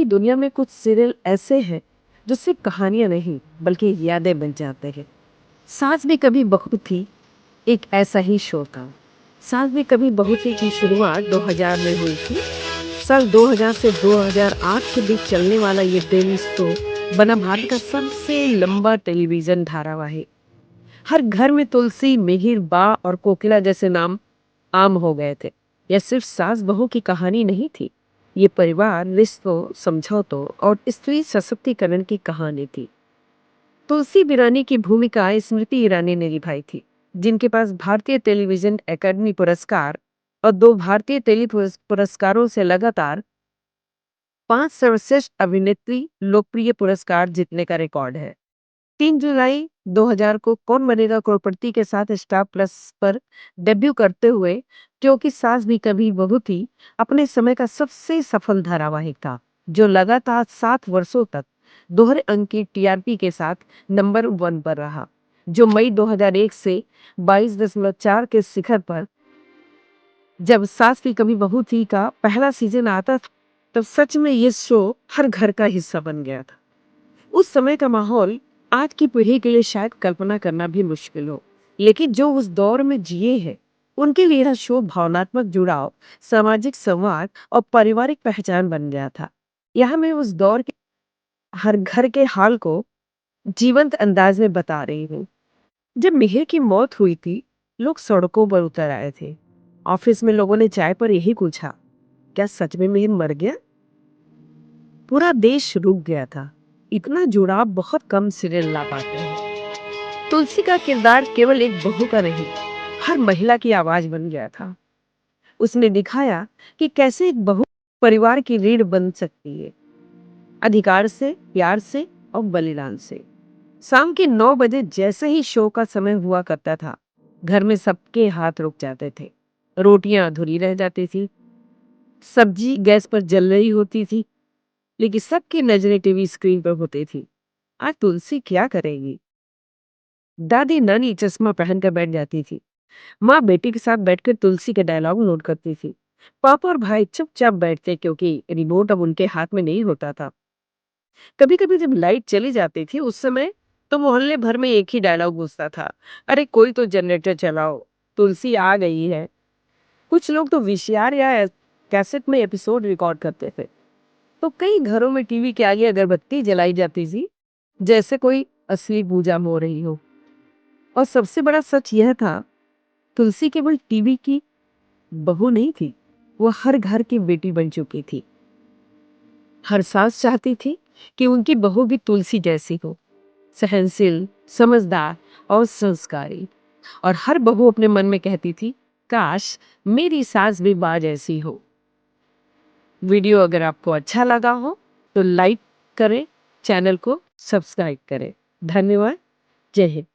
दुनिया में कुछ सीरियल ऐसे हैं जो सिर्फ कहानियां नहीं बल्कि यादें बन जाते हैं। सास भी कभी बहू थी एक ऐसा ही शो था। सास भी कभी बहू थी की शुरुआत 2000 में हुई थी। साल 2000 से 2008 के बीच चलने वाला ये टीवी शो बना भारत का सबसे लंबा टेलीविजन धारावाहिक। हर घर में तुलसी, मिहिर, बा और कोकिला जैसे नाम आम हो गए थे। यह सिर्फ सास बहू की कहानी नहीं थी, ये परिवार, रिश्तों, समझौतों और स्त्री सशक्तिकरण की कहानी थी। तुलसी बिरानी की भूमिका स्मृति ईरानी ने निभाई थी, जिनके पास भारतीय टेलीविजन एकेडमी पुरस्कार और 2 भारतीय टेली पुरस्कारों से लगातार 5 सर्वश्रेष्ठ अभिनेत्री लोकप्रिय पुरस्कार जीतने का रिकॉर्ड है। 3 जुलाई 2000 को कौन बनेगा करोड़पति के साथ स्टार प्लस पर डेब्यू करते हुए क्योंकि सास भी कभी बहू थी अपने समय का सबसे सफल धारावाहिक था, जो लगातार 7 वर्षों तक दोहरे अंक की टीआरपी के साथ नंबर 1 पर रहा। जो मई 2001 से 22.4 के शिखर पर जब सास भी कभी बहू थी का पहला सीजन आता था, तब सच में ये शो हर घर का हिस्सा बन गया था। उस समय का माहौल आज की पीढ़ी के लिए शायद कल्पना करना भी मुश्किल हो, लेकिन जो उस दौर में जिए हैं उनके लिए यह शो भावनात्मक जुड़ाव, सामाजिक संवाद और पारिवारिक पहचान बन गया था। यहाँ मैं उस दौर के हर घर के हाल को जीवंत अंदाज में बता रही हूँ। जब मिहिर की मौत हुई थी, लोग सड़कों पर उतर आए थे। ऑफिस में लोगों ने चाय पर यही पूछा, क्या सच में मिहिर मर गया? पूरा देश रुक गया था। इतना जुड़ाव बहुत कम सीरियल ला पाते हैं। तुलसी का किरदार केवल एक बहू का नहीं, हर महिला की आवाज बन गया था। उसने दिखाया कि कैसे एक बहू परिवार की रीढ़ बन सकती है, अधिकार से, प्यार से और बलिदान से। शाम के 9 बजे जैसे ही शो का समय हुआ करता था, घर में सबके हाथ रुक जाते थे। रोटियां अधूरी रह जाती थी, सब्जी गैस पर जल रही होती थी, लेकिन सबकी नजरें टीवी स्क्रीन पर होती थी। आज तुलसी क्या करेगी? दादी नानी चश्मा पहनकर बैठ जाती थी। माँ बेटी के साथ बैठकर तुलसी के डायलॉग नोट करती थी। पापा और भाई चुपचाप बैठते क्योंकि रिमोट अब उनके हाथ में नहीं होता था। कभी कभी जब लाइट चली जाती थी उस समय तो मोहल्ले भर में एक ही डायलॉग गूंजता था, अरे कोई तो जनरेटर चलाओ, तुलसी आ गई है। कुछ लोग तो वीसीआर या कैसेट में एपिसोड रिकॉर्ड करते थे। तो कई घरों में टीवी के आगे अगरबत्ती जलाई जाती थी, जैसे कोई असली पूजा हो रही हो। और सबसे बड़ा सच यह था, तुलसी केवल टीवी की बहू नहीं थी, वो हर घर की बेटी बन चुकी थी। हर सास चाहती थी कि उनकी बहू भी तुलसी जैसी हो, सहनशील, समझदार और संस्कारी। और हर बहू अपने मन में कहती थी, काश मेरी सास भी बा जैसी हो। वीडियो अगर आपको अच्छा लगा हो तो लाइक करें, चैनल को सब्सक्राइब करें। धन्यवाद। जय हिंद।